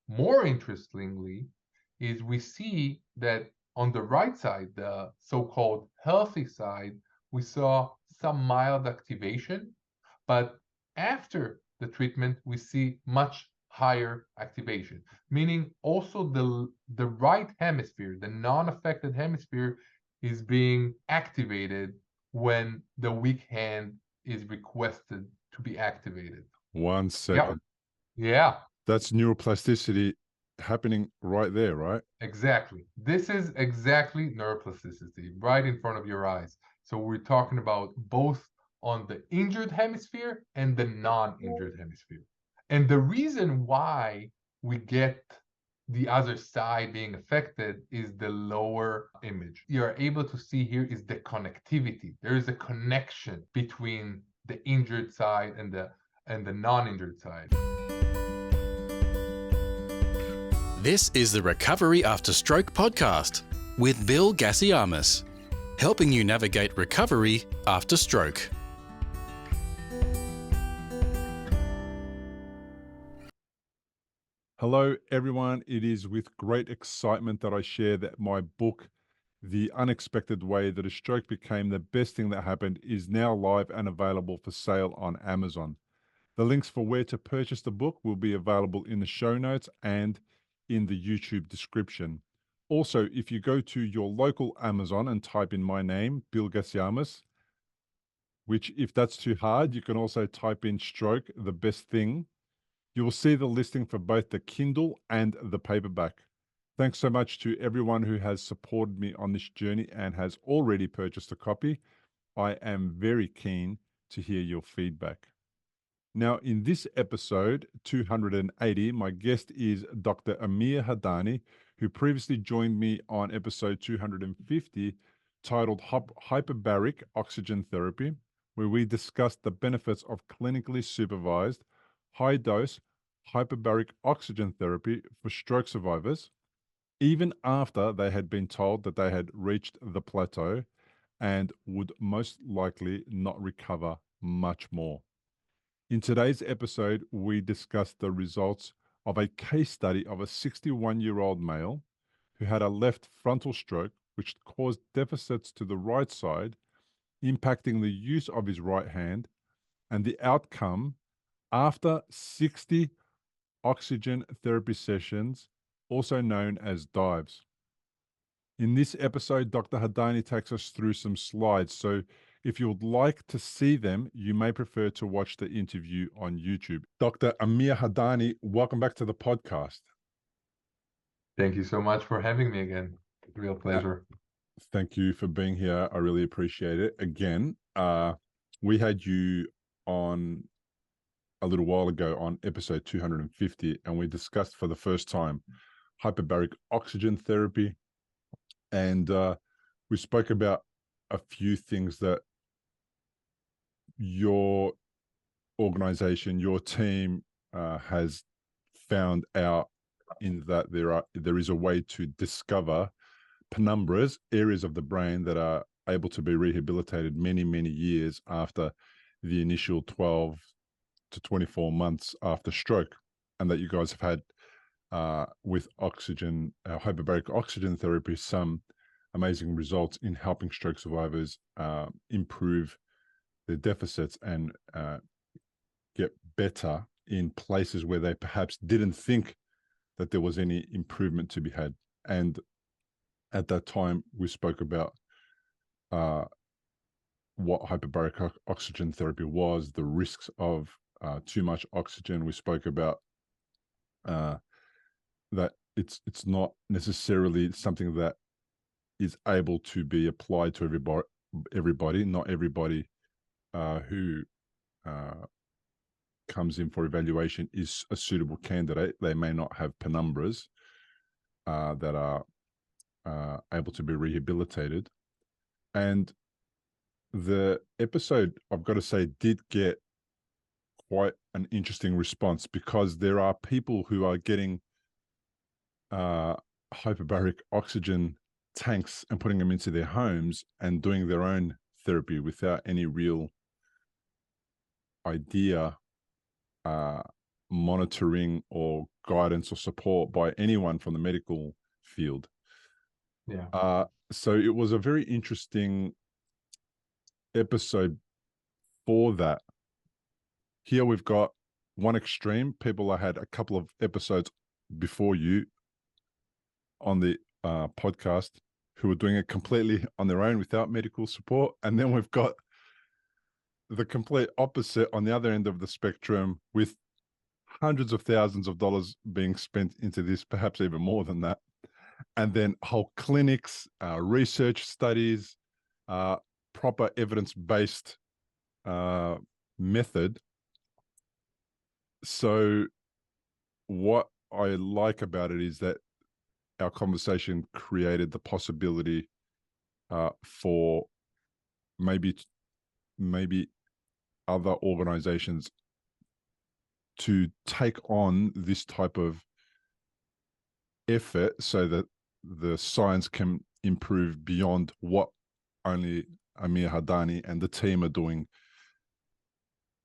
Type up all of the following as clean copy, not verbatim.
more interestingly, is we see that on the right side, the so-called healthy side, we saw some mild activation, but after the treatment, we see much higher activation, meaning also the right hemisphere, the non-affected hemisphere, is being activated when the weak hand is requested to be activated. One Yeah. second. Yeah, That's neuroplasticity happening right there, right? exactly. This is exactly neuroplasticity right in front of your eyes. So we're talking about both on the injured hemisphere and the non-injured hemisphere. And the reason why we get the other side being affected is the lower image. You're able to see here is the connectivity. There is a connection between the injured side and the non-injured side. This is the Recovery After Stroke podcast with Bill Gassiamis, helping you navigate recovery after stroke. Hello, everyone. It is with great excitement that I share that my book, The Unexpected Way That a Stroke Became the Best Thing That Happened, is now live and available for sale on Amazon. The links for where to purchase the book will be available in the show notes and in the YouTube description. Also, if you go to your local Amazon and type in my name, Bill Gassiamis, which if that's too hard, you can also type in stroke, the best thing. You will see the listing for both the Kindle and the paperback. Thanks so much to everyone who has supported me on this journey and has already purchased a copy. I am very keen to hear your feedback. Now, in this episode 280, my guest is Dr. Amir Hadanny, who previously joined me on episode 250, titled Hyperbaric Oxygen Therapy, where we discussed the benefits of clinically supervised high-dose hyperbaric oxygen therapy for stroke survivors, even after they had been told that they had reached the plateau and would most likely not recover much more. In today's episode, we discussed the results of a case study of a 61-year-old male who had a left frontal stroke, which caused deficits to the right side, impacting the use of his right hand, and the outcome after 60 oxygen therapy sessions, also known as dives. In this episode, Dr. Hadanny takes us through some slides, so if you would like to see them, you may prefer to watch the interview on YouTube. Dr. Amir Hadanny, welcome back to the podcast. Thank you so much for having me again. Real pleasure. Thank you for being here. I really appreciate it. Again, we had you on a little while ago on episode 250, and we discussed for the first time hyperbaric oxygen therapy. And we spoke about a few things that your organization, your team has found out, in that there is a way to discover penumbras, areas of the brain that are able to be rehabilitated many, many years after the initial 12 to 24 months after stroke, and that you guys have had with oxygen, hyperbaric oxygen therapy, some amazing results in helping stroke survivors improve their deficits and get better in places where they perhaps didn't think that there was any improvement to be had. And at that time, we spoke about what hyperbaric oxygen therapy was, the risks of too much oxygen. We spoke about that it's not necessarily something that is able to be applied to everybody. Not everybody who comes in for evaluation is a suitable candidate. They may not have penumbras that are able to be rehabilitated. And the episode, I've got to say, did get quite an interesting response, because there are people who are getting hyperbaric oxygen tanks and putting them into their homes and doing their own therapy without any real idea, monitoring or guidance or support by anyone from the medical field. Yeah. So it was a very interesting episode for that. Here we've got one extreme. People I had a couple of episodes before you on the podcast who were doing it completely on their own without medical support. And then we've got the complete opposite on the other end of the spectrum, with hundreds of thousands of dollars being spent into this, perhaps even more than that. And then whole clinics, research studies, proper evidence-based method. So what I like about it is that our conversation created the possibility for maybe other organizations to take on this type of effort so that the science can improve beyond what only Amir Hadanny and the team are doing.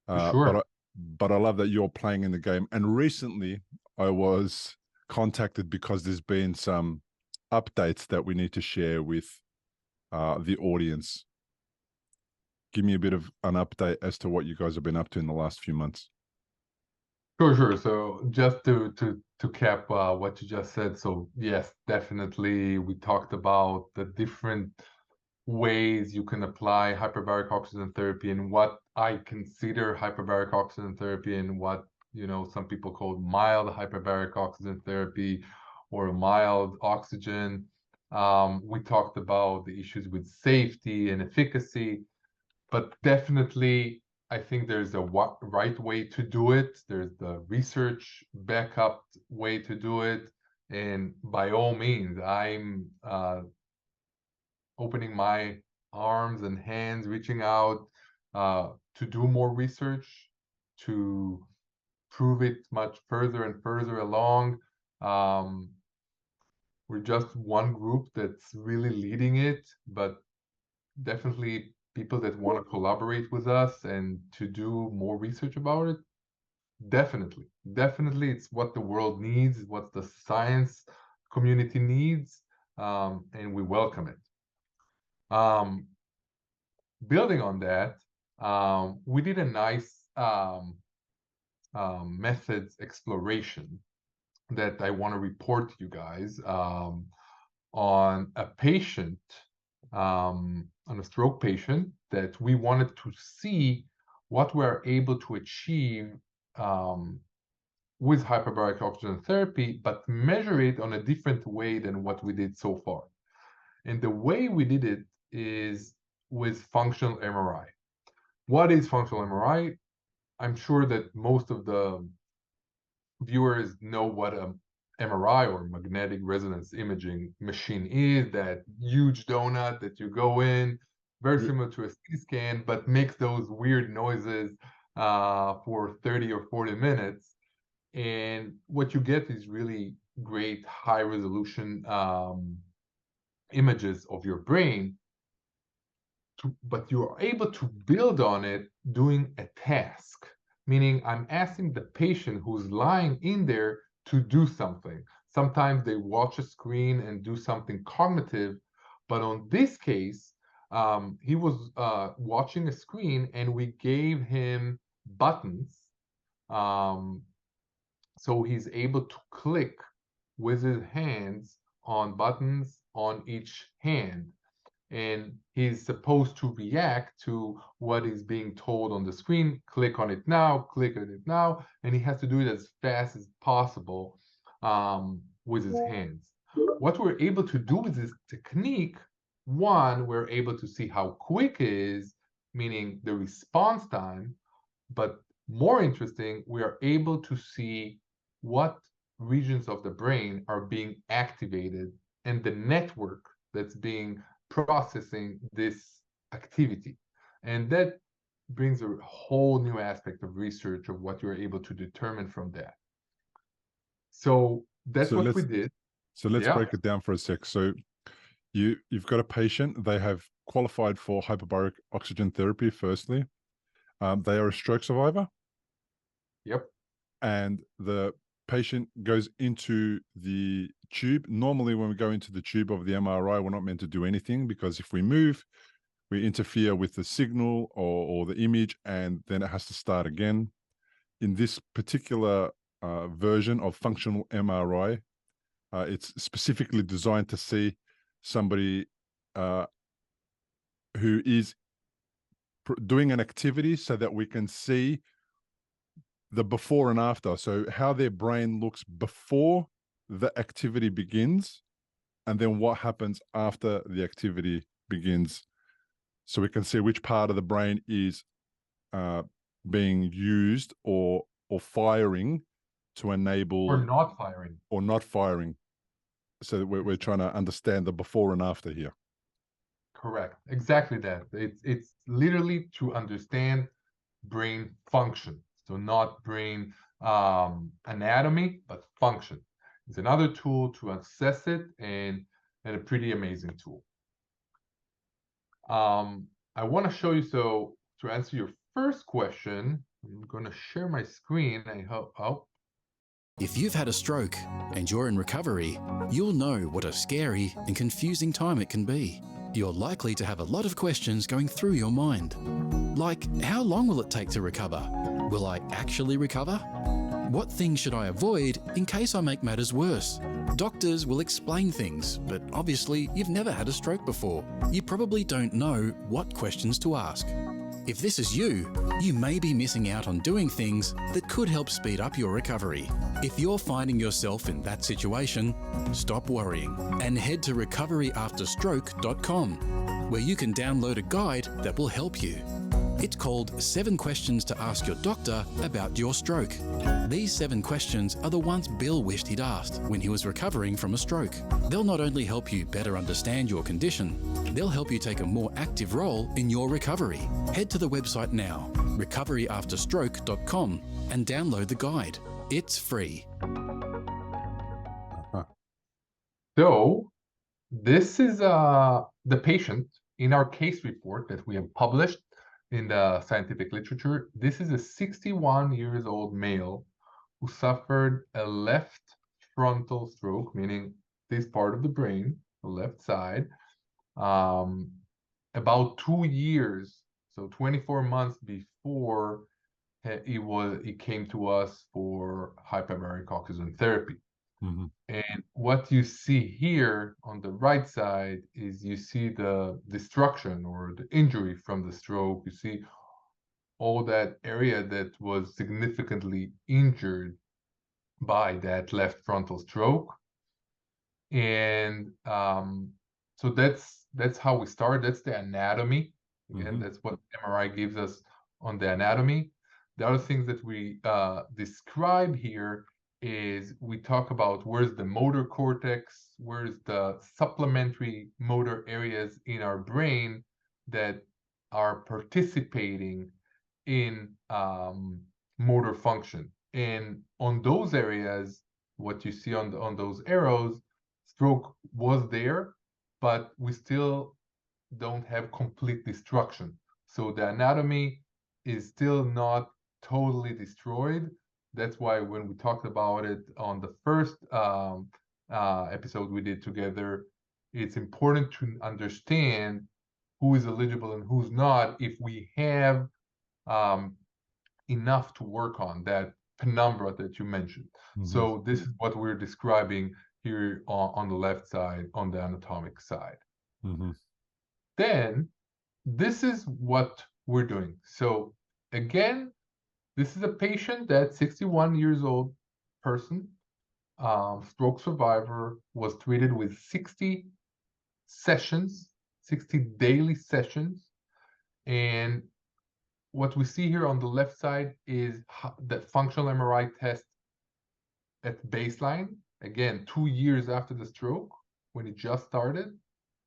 Sure. But I love that you're playing in the game. And recently I was contacted because there's been some updates that we need to share with the audience. Give me a bit of an update as to what you guys have been up to in the last few months. Sure. So just to cap what you just said. So yes, definitely we talked about the different ways you can apply hyperbaric oxygen therapy and what I consider hyperbaric oxygen therapy and what, some people call mild hyperbaric oxygen therapy or mild oxygen. We talked about the issues with safety and efficacy, but definitely I think there's a right way to do it. There's the research backup way to do it. And by all means, I'm opening my arms and hands, reaching out to do more research, to prove it much further and further along. We're just one group that's really leading it, but definitely people that want to collaborate with us and to do more research about it. Definitely it's what the world needs, what the science community needs, and we welcome it. Building on that, we did a nice methods exploration that I want to report to you guys on a patient, on a stroke patient, that we wanted to see what we're able to achieve with hyperbaric oxygen therapy, but measure it on a different way than what we did so far. And the way we did it is with functional MRI. What is functional MRI? I'm sure that most of the viewers know what a MRI or magnetic resonance imaging machine is, that huge donut that you go in, very similar to a CT scan, but makes those weird noises for 30 or 40 minutes. And what you get is really great high resolution images of your brain, but you are able to build on it doing a task. Meaning I'm asking the patient who's lying in there to do something. Sometimes they watch a screen and do something cognitive, but on this case, he was watching a screen and we gave him buttons. So he's able to click with his hands on buttons on each hand. And he's supposed to react to what is being told on the screen. Click on it now, click on it now, and he has to do it as fast as possible with his hands. What we're able to do with this technique, one, we're able to see how quick it is, meaning the response time, but more interesting, we are able to see what regions of the brain are being activated and the network that's being processing this activity. And that brings a whole new aspect of research of what you're able to determine from that. So that's what we did. So let's break it down for a sec. So you've got a patient, they have qualified for hyperbaric oxygen therapy firstly. They are a stroke survivor. Yep. And the patient goes into the tube. Normally, when we go into the tube of the MRI, we're not meant to do anything, because if we move, we interfere with the signal or the image, and then it has to start again. In this particular version of functional MRI, it's specifically designed to see somebody who is doing an activity, so that we can see the before and after. So how their brain looks before the activity begins, and then what happens after the activity begins. So we can see which part of the brain is being used or firing to enable, Or not firing. or not firing. So we're trying to understand the before and after here. Correct. Exactly that. It's literally to understand brain function. So not brain anatomy, but function. It's another tool to assess it, and a pretty amazing tool. I want to show you, so to answer your first question, I'm going to share my screen. I hope. Oh, If you've had a stroke and you're in recovery, you'll know what a scary and confusing time it can be. You're likely to have a lot of questions going through your mind. Like, how long will it take to recover? Will I actually recover? What things should I avoid in case I make matters worse? Doctors will explain things, but obviously you've never had a stroke before. You probably don't know what questions to ask. If this is you, you may be missing out on doing things that could help speed up your recovery. If you're finding yourself in that situation, stop worrying and head to recoveryafterstroke.com, where you can download a guide that will help you. It's called 7 Questions to Ask Your Doctor About Your Stroke. These 7 questions are the ones Bill wished he'd asked when he was recovering from a stroke. They'll not only help you better understand your condition, they'll help you take a more active role in your recovery. Head to the website now, recoveryafterstroke.com, and download the guide. It's free. so this is the patient in our case report that we have published in the scientific literature. This is a 61 years old male who suffered a left frontal stroke, meaning this part of the brain, the left side, about 2 years, so 24 months before he came to us for hyperbaric oxygen therapy. Mm-hmm. And what you see here on the right side is you see the destruction or the injury from the stroke. You see all that area that was significantly injured by that left frontal stroke. And so that's how we start. That's the anatomy. Again, that's what MRI gives us on the anatomy. The other things that we describe here is we talk about where's the motor cortex, where's the supplementary motor areas in our brain that are participating in motor function. And on those areas, what you see on those arrows, stroke was there, but we still don't have complete destruction. So the anatomy is still not totally destroyed. That's why when we talked about it on the first episode we did together, it's important to understand who is eligible and who's not if we have enough to work on, that penumbra that you mentioned. So this is what we're describing here on the left side, on the anatomic side. Then this is what we're doing. So again, this is a patient that 61 years old person, stroke survivor, was treated with 60 sessions, 60 daily sessions. And what we see here on the left side is the functional MRI test at baseline, again, 2 years after the stroke, when he just started,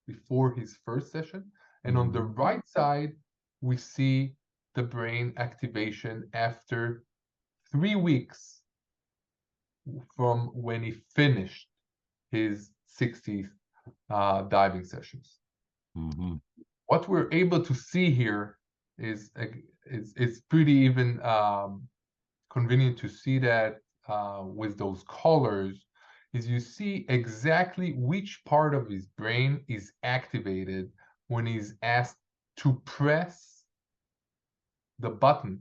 before his first session. And on the right side, we see the brain activation after 3 weeks from when he finished his 60 diving sessions. What we're able to see here is it's pretty even convenient to see that with those colors is you see exactly which part of his brain is activated when he's asked to press the button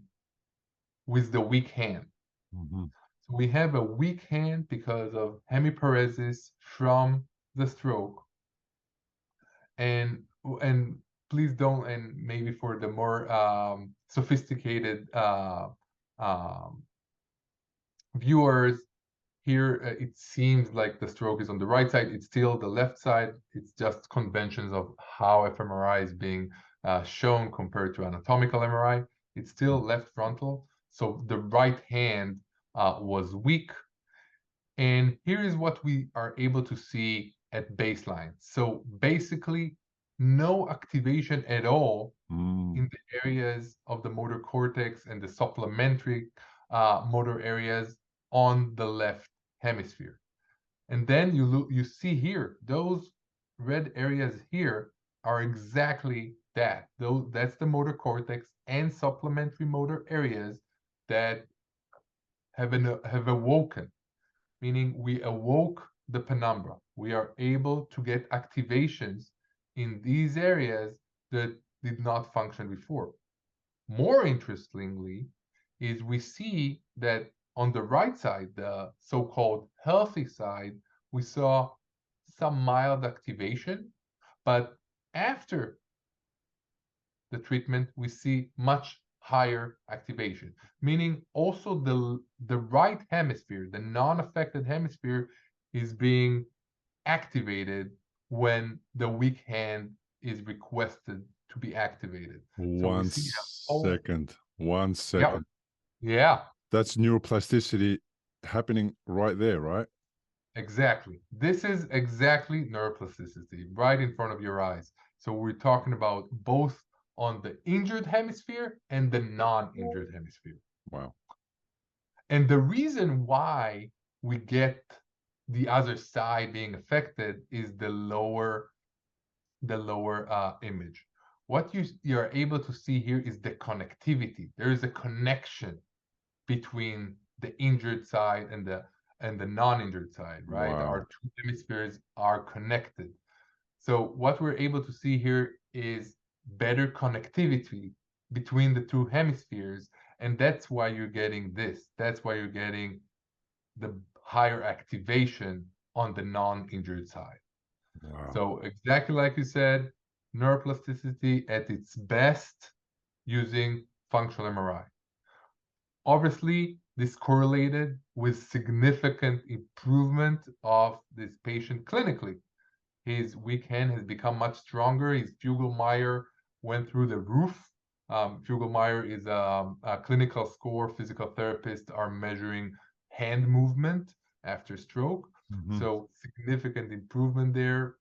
with the weak hand. Mhm. So we have a weak hand because of hemiparesis from the stroke. And please don't, and maybe for the more sophisticated um, viewers, here it seems like the stroke is on the right side. It's still the left side. It's just conventions of how fMRI is being shown compared to anatomical MRI. It's still left frontal. So the right hand was weak. And here is what we are able to see at baseline. So basically, no activation at all Mm. in the areas of the motor cortex and the supplementary motor areas on the left hemisphere. And then you see here, those red areas here are exactly that. That's the motor cortex and supplementary motor areas that have awoken, meaning we awoke the penumbra. We are able to get activations in these areas that did not function before. More interestingly, is we see that on the right side, the so-called healthy side, we saw some mild activation, but after the treatment, we see much higher activation, meaning also the right hemisphere, the non-affected hemisphere, is being activated when the weak hand is requested to be activated. So we One see second. 1 yeah, second. yeah, That's neuroplasticity happening right there, right? exactly. This is exactly neuroplasticity right in front of your eyes. So we're talking about both on the injured hemisphere and the non-injured hemisphere. Wow. And the reason why we get the other side being affected is the lower image. What you're able to see here is the connectivity. There is a connection between the injured side and the non-injured side, right? Wow. Our two hemispheres are connected. So what we're able to see here is better connectivity between the two hemispheres, and that's why you're getting this. That's why you're getting the higher activation on the non-injured side. Wow. So exactly like you said, neuroplasticity at its best using functional MRI. Obviously, this correlated with significant improvement of this patient clinically. His weak hand has become much stronger. His Fugl-Meyer went through the roof. Fugl-Meyer is a clinical score. Physical therapists are measuring hand movement after stroke. Mhm. So significant improvement there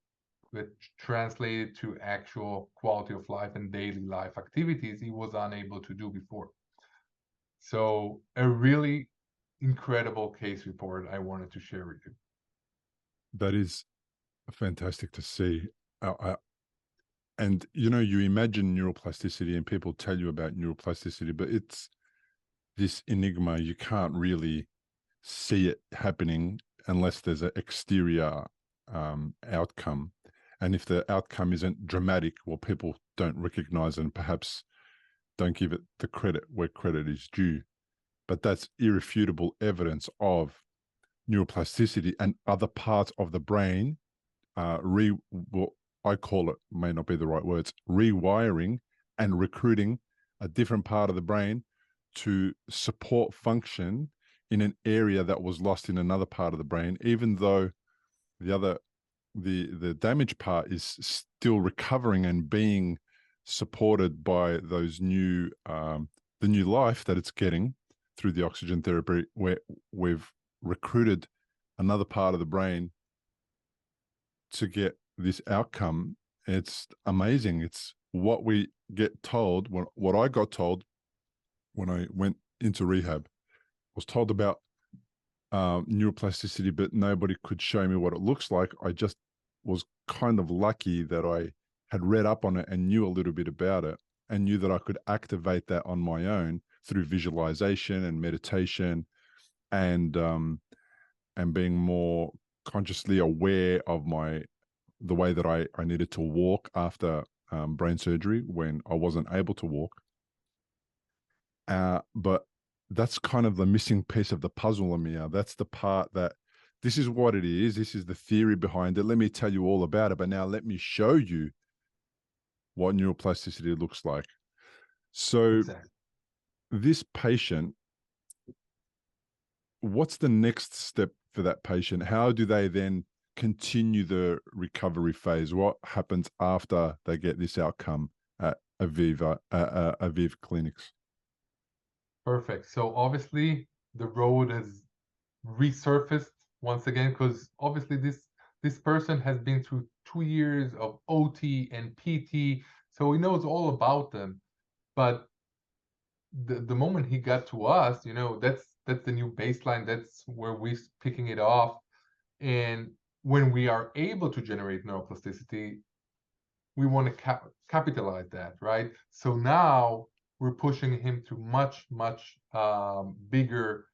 that translated to actual quality of life and daily life activities he was unable to do before. So a really incredible case report I wanted to share with you. That is fantastic to see. And you imagine neuroplasticity and people tell you about neuroplasticity, but it's this enigma. You can't really see it happening unless there's an exterior outcome. And if the outcome isn't dramatic, well, people don't recognize and perhaps don't give it the credit where credit is due. But that's irrefutable evidence of neuroplasticity and other parts of the brain what I call it, may not be the right words, rewiring and recruiting a different part of the brain to support function in an area that was lost in another part of the brain, even though the damaged part is still recovering and being supported by those new the new life that it's getting through the oxygen therapy, where we've recruited another part of the brain to get this outcome. It's amazing. It's what we get told. What I got told when I went into rehab, was told about neuroplasticity, but nobody could show me what it looks like. I just was kind of lucky that I had read up on it and knew a little bit about it, and knew that I could activate that on my own through visualization and meditation and being more consciously aware of the way that I needed to walk after brain surgery when I wasn't able to walk. But that's kind of the missing piece of the puzzle, Amir. That's the part that this is what it is. This is the theory behind it. Let me tell you all about it. But now let me show you what neuroplasticity looks like. So Exactly. this patient, what's the next step for that patient? How do they then continue the recovery phase? What happens after they get this outcome at Aviv Clinics? Perfect. So obviously the road has resurfaced once again, because obviously this person has been through 2 years of OT and PT, so he knows all about them. But the moment he got to us, that's the new baseline. That's where we're picking it off. And when we are able to generate neuroplasticity, we want to capitalize that, right? So now we're pushing him to much, much bigger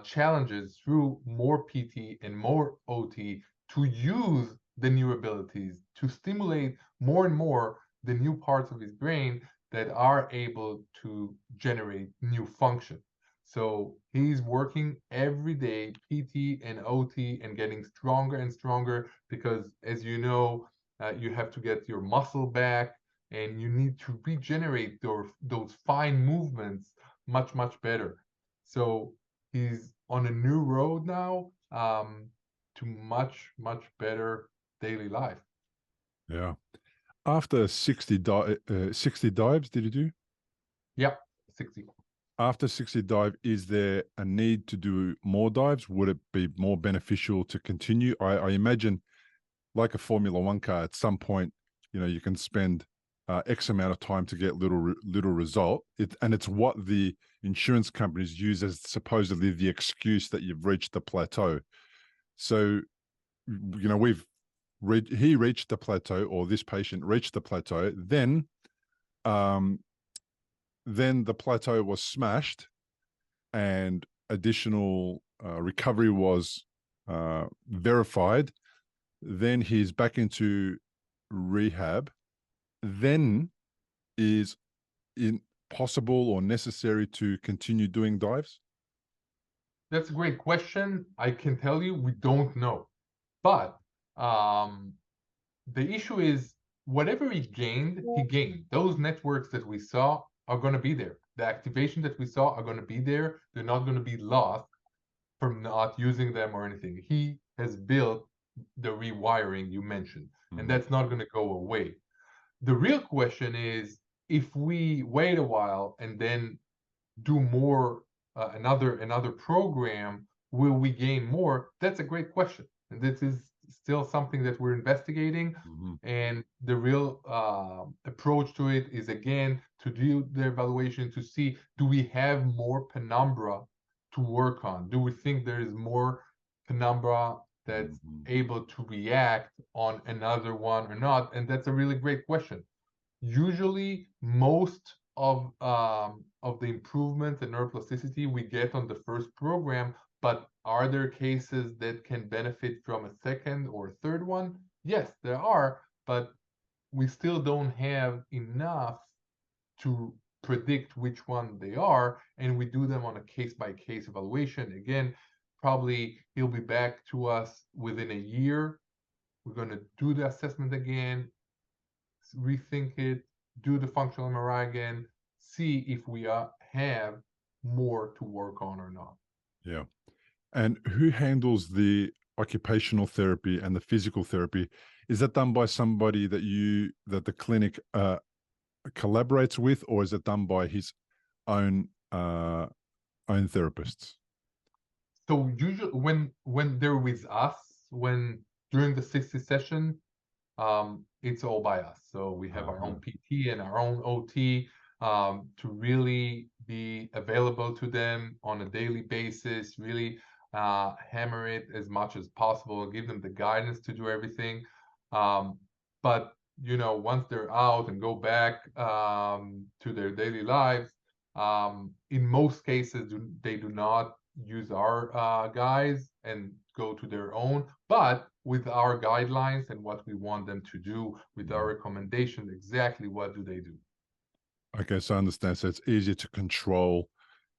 challenges through more PT and more OT to use the new abilities, to stimulate more and more the new parts of his brain that are able to generate new function. So he's working every day, PT and OT, and getting stronger and stronger because, as you know, you have to get your muscle back, and you need to regenerate those fine movements much, much better. So he's on a new road now, to much, much better daily life. Yeah. After 60 dives, did you do? Yep, 60. After 60 dive, is there a need to do more dives? Would it be more beneficial to continue? I imagine, like a Formula One car, at some point, you can spend X amount of time to get little result. And it's what the insurance companies use as supposedly the excuse that you've reached the plateau. So, he reached the plateau, or this patient reached the plateau. Then the plateau was smashed, and additional recovery was verified. Then he's back into rehab. Then is it possible or necessary to continue doing dives? That's a great question. I can tell you we don't know. But the issue is whatever he gained, he gained. Those networks that we saw are going to be there. The activation that we saw are going to be there. They're not going to be lost from not using them or anything. He has built the rewiring you mentioned, and that's not going to go away. The real question is if we wait a while and then do more, another program, will we gain more? That's a great question, and this is still something that we're investigating. And the real approach to it is, again, to do the evaluation to see, do we have more penumbra to work on? Do we think there is more penumbra that's able to react on another one or not? And that's a really great question. Usually, most of the improvement in neuroplasticity we get on the first program, but are there cases that can benefit from a second or third one? Yes, there are, but we still don't have enough to predict which one they are, and we do them on a case-by-case evaluation. Again, probably he'll be back to us within a year. We're going to do the assessment again, rethink it, do the functional MRI again, see if we have more to work on or not. Yeah. And who handles the occupational therapy and the physical therapy? Is that done by somebody that the clinic collaborates with, or is it done by his own therapists? So usually when they're with us, when during the 60 session, it's all by us. So we have our own PT and our own OT, to really be available to them on a daily basis, really hammer it as much as possible, give them the guidance to do everything. But once they're out and go back to their daily lives, in most cases they do not use our guides and go to their own, but with our guidelines and what we want them to do, with our recommendations, exactly what do they do. Okay, so I understand. So it's easier to control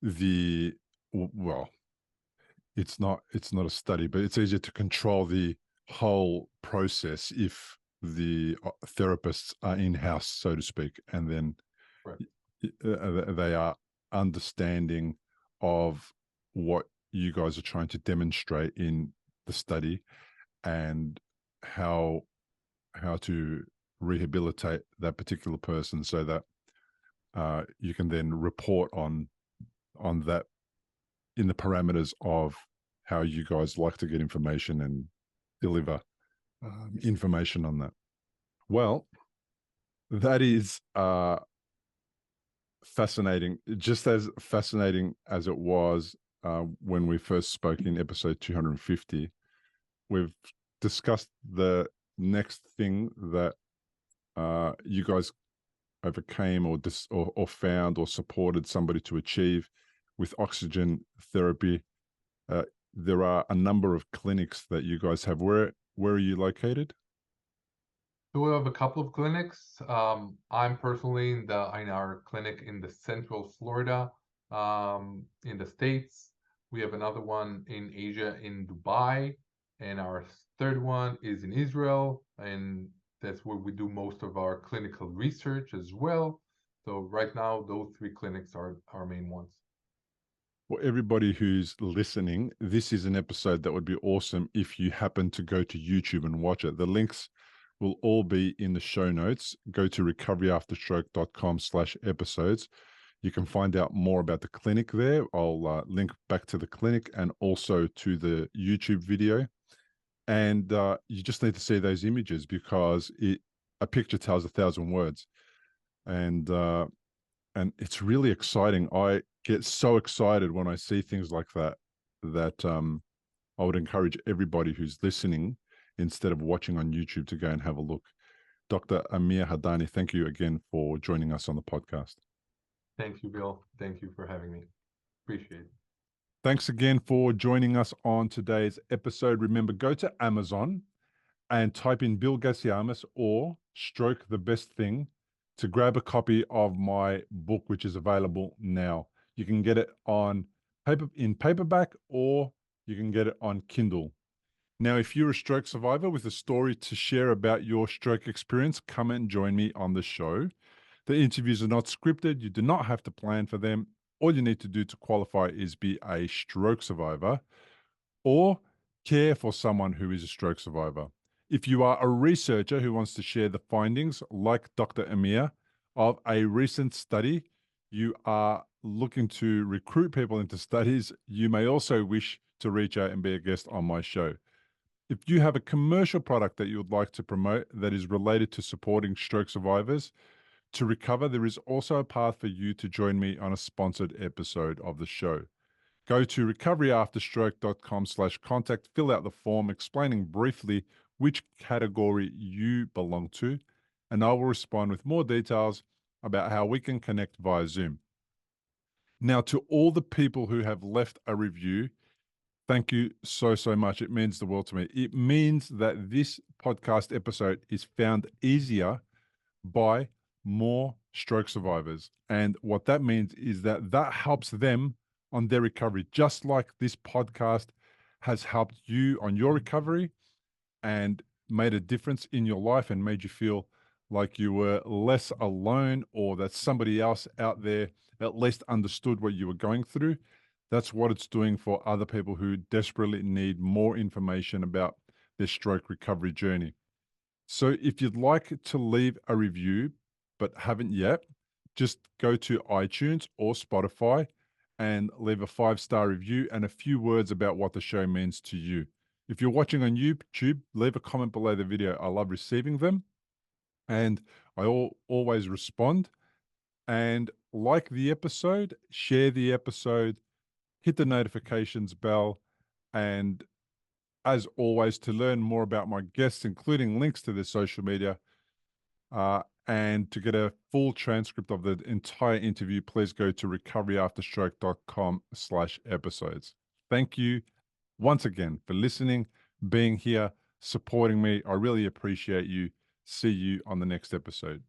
the, well, it's not a study, but it's easier to control the whole process if the therapists are in-house, so to speak, and then Right. they are understanding of what you guys are trying to demonstrate in the study and how to rehabilitate that particular person so that you can then report on that in the parameters of how you guys like to get information and deliver information on that. Well, that is fascinating, just as fascinating as it was when we first spoke in episode 250. We've discussed the next thing that you guys overcame or found or supported somebody to achieve with oxygen therapy. There are a number of clinics that you guys have. Where are you located? So we have a couple of clinics. I'm personally in our clinic in the Central Florida, in the States. We have another one in Asia, in Dubai, and our third one is in Israel, and that's where we do most of our clinical research as well. So right now, those three clinics are our main ones. For everybody who's listening, this is an episode that would be awesome if you happen to go to YouTube and watch it. The links will all be in the show notes. Go to recoveryafterstroke.com/episodes. You can find out more about the clinic there. I'll link back to the clinic and also to the YouTube video. And you just need to see those images because a picture tells 1,000 words. And it's really exciting. I get so excited when I see things like that, that I would encourage everybody who's listening, instead of watching on YouTube, to go and have a look. Dr. Amir Hadanny, thank you again for joining us on the podcast. Thank you, Bill. Thank you for having me. Appreciate it. Thanks again for joining us on today's episode. Remember, go to Amazon and type in Bill Gassiamis or Stroke the Best Thing to grab a copy of my book, which is available now. You can get it on paperback, or you can get it on Kindle. Now, if you're a stroke survivor with a story to share about your stroke experience, come and join me on the show. The interviews are not scripted. You do not have to plan for them. All you need to do to qualify is be a stroke survivor or care for someone who is a stroke survivor. If you are a researcher who wants to share the findings, like Dr. Amir, of a recent study, you are looking to recruit people into studies, you may also wish to reach out and be a guest on my show. If you have a commercial product that you would like to promote that is related to supporting stroke survivors to recover, there is also a path for you to join me on a sponsored episode of the show. Go to recoveryafterstroke.com/contact, fill out the form explaining briefly which category you belong to, and I will respond with more details about how we can connect via Zoom. Now, to all the people who have left a review, thank you so much. It means the world to me. It means that this podcast episode is found easier by more stroke survivors. And what that means is that helps them on their recovery, just like this podcast has helped you on your recovery and made a difference in your life and made you feel like you were less alone, or that somebody else out there at least understood what you were going through. That's what it's doing for other people who desperately need more information about their stroke recovery journey. So if you'd like to leave a review but haven't yet, just go to iTunes or Spotify and leave a 5-star review and a few words about what the show means to you. If you're watching on YouTube, leave a comment below the video. I love receiving them, and I always respond. And like the episode, share the episode, hit the notifications bell, and as always, to learn more about my guests, including links to their social media, and to get a full transcript of the entire interview, please go to recoveryafterstroke.com/episodes. Thank you once again for listening, being here, supporting me. I really appreciate you. See you on the next episode.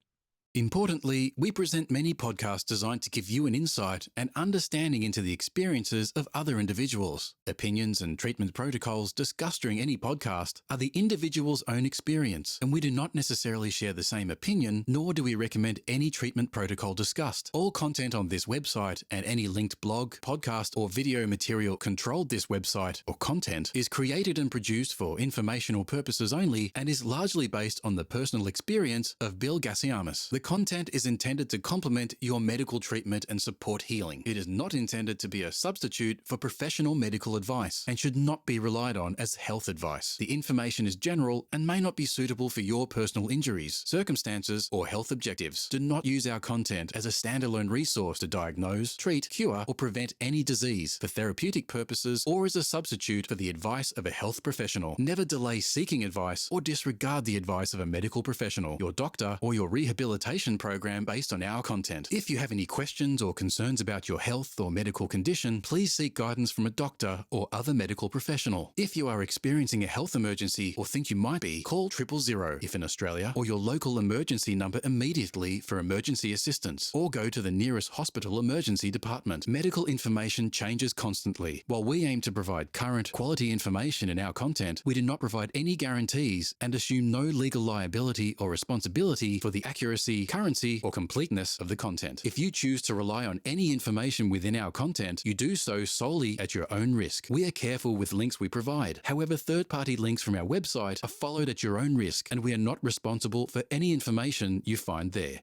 Importantly, we present many podcasts designed to give you an insight and understanding into the experiences of other individuals. Opinions and treatment protocols discussed during any podcast are the individual's own experience, and we do not necessarily share the same opinion, nor do we recommend any treatment protocol discussed. All content on this website and any linked blog, podcast, or video material controlled this website or content is created and produced for informational purposes only and is largely based on the personal experience of Bill Gassiamis. The content is intended to complement your medical treatment and support healing. It is not intended to be a substitute for professional medical advice and should not be relied on as health advice. The information is general and may not be suitable for your personal injuries, circumstances, or health objectives. Do not use our content as a standalone resource to diagnose, treat, cure, or prevent any disease for therapeutic purposes or as a substitute for the advice of a health professional. Never delay seeking advice or disregard the advice of a medical professional, your doctor, or your rehabilitation program based on our content. If you have any questions or concerns about your health or medical condition, please seek guidance from a doctor or other medical professional. If you are experiencing a health emergency or think you might be, call 000 if in Australia, or your local emergency number immediately for emergency assistance, or go to the nearest hospital emergency department. Medical information changes constantly. While we aim to provide current, quality information in our content, we do not provide any guarantees and assume no legal liability or responsibility for the accuracy, currency, or completeness of the content. If you choose to rely on any information within our content, you do so solely at your own risk. We are careful with links we provide. However, third-party links from our website are followed at your own risk, and we are not responsible for any information you find there.